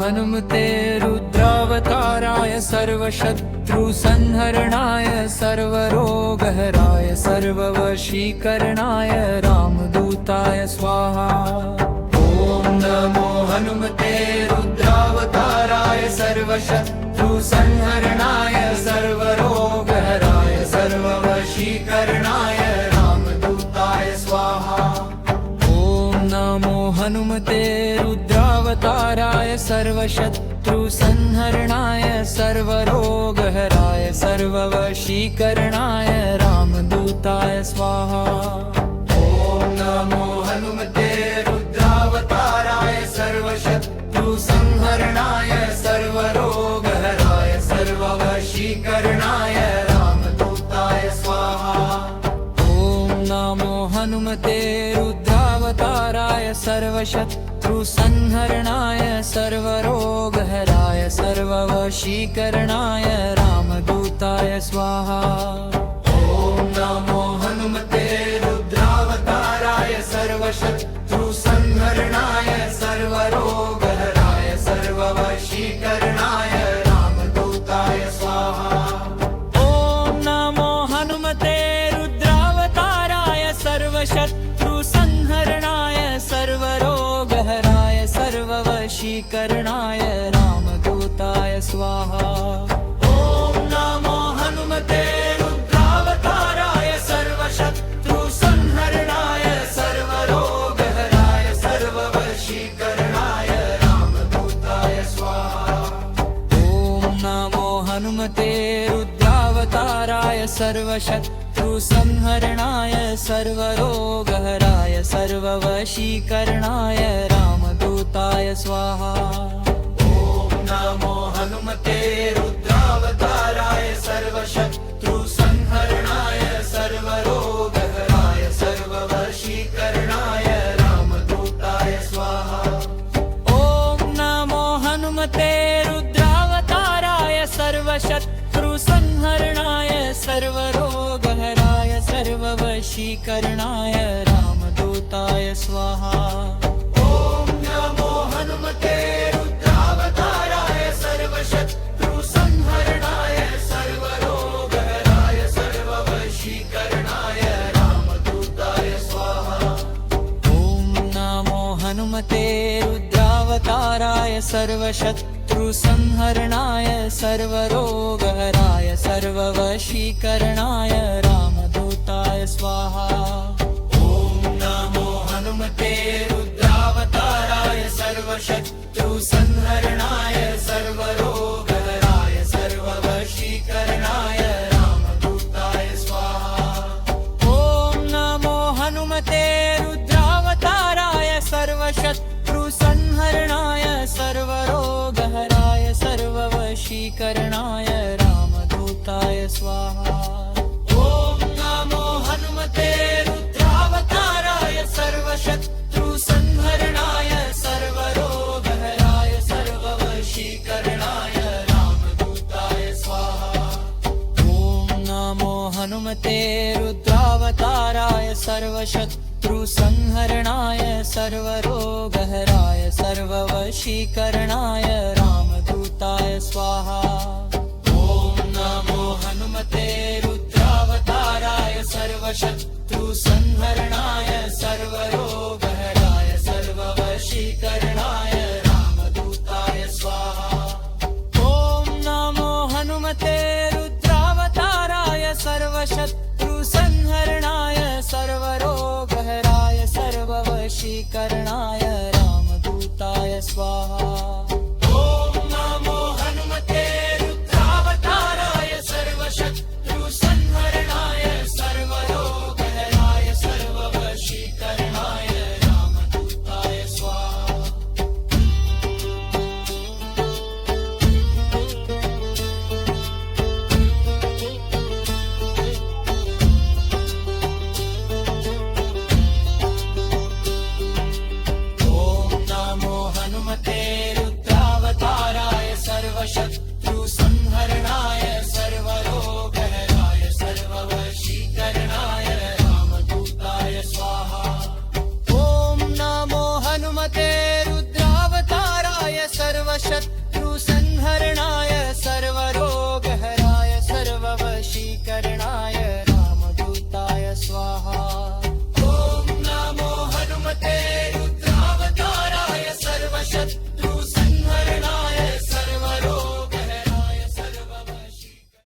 हनुमते रुद्रावताराय सर्वशत्रुसंहरणाय सर्वरोगहराय सर्ववशीकरणाय रामदूताय स्वाहा। ॐ नमो हनुमते रुद्रावताराय सर्वशत्रुसंहरणाय सर्वरोगहराय सर्ववशीकरणाय रामदूताय स्वाहा। ॐ नमो हनुमते रुद्रावताराय सर्वशत्रुसंहरणाय सर्वरोगहराय सर्ववशीकरणाय रामदूताय स्वाहा। ॐ नमो हनुमते रुद्रावताराय सर्वशत्रुसंहरणाय सर्वरोगहराय सर्ववशीकरणाय रामदूताय स्वाहा। ॐ नमो हनुमते रुद्रावताराय सर्वशत्रुसंहरणाय सर्वरोगहराय सर्ववशीकरणाय रामदूताय स्वाहा। ॐ नमो हनुमते रुद्रावताराय सर्वशत्रुसंहरणाय सर्वरोगहराय सर्ववशीकरणाय रामदूताय स्वाहा। ॐ नमो हनुमते रुद्रावताराय सर्वशत्रुसंहरणाय सर्वरोगहराय सर्ववशीकरणाय रामदूताय स्वाहा। ॐ नमो हनुमते रुद्रावताराय सर्वशत्रुसंहरणाय सर्वरोगहराय सर्ववशीकरणाय रामदूताय स्वाहा। ॐ नमो हनुमते रुद्रावताराय सर्वशत्रुसंहरणाय सर्वरोगहराय सर्ववशीकरणाय रामदूताय स्वाहा। ॐ नमो हनुमते रुद्रावताराय सर्वशत्रुसंहरणाय सर्वरोगहराय सर्ववशीकरणाय रामदूताय स्वाहा। ॐ नमो हनुमते रुद्रावताराय सर्वशत्रुसंहरणाय सर्वरोगहराय सर्ववशीकरणाय रामदूताय स्वाहा। ॐ नमो हनुमते रुद्रावताराय सर्वशत्रुसंहरणाय सर्वरोगहराय सर्ववशीकरणाय रामदूताय स्वाहा। ॐ नमो हनुमते रुद्रावताराय सर्वशत्रुसंहरणाय सर्वरोगहराय सर्ववशीकरणाय रामदूताय स्वाहा। ॐ नमो हनुमते रुद्रावताराय सर्वशत्रुसंहरणाय सर्वरोगहराय सर्ववशीकरणाय रामदूताय स्वाहा। ॐ नमो हनुमते रुद्रावताराय सर्वशत्रुसंहरणाय सर्वरोगहराय सर्ववशीकरणाय रामदूताय स्वाहा। ॐ नमो हनुमते रुद्रावताराय सर्वशत्रुसंहरणाय सर्वरोगहराय सर्ववशीकरणाय रामदूताय स्वाहा। ॐ नमो हनुमते रुद्रावताराय सर्वशत्रुसंहरणाय सर्वरोगहराय सर्ववशीकरणाय रामदूताय स्वाहा। ॐ नमो हनुमते रुद्रावताराय सर्वशत्रुसंहरणाय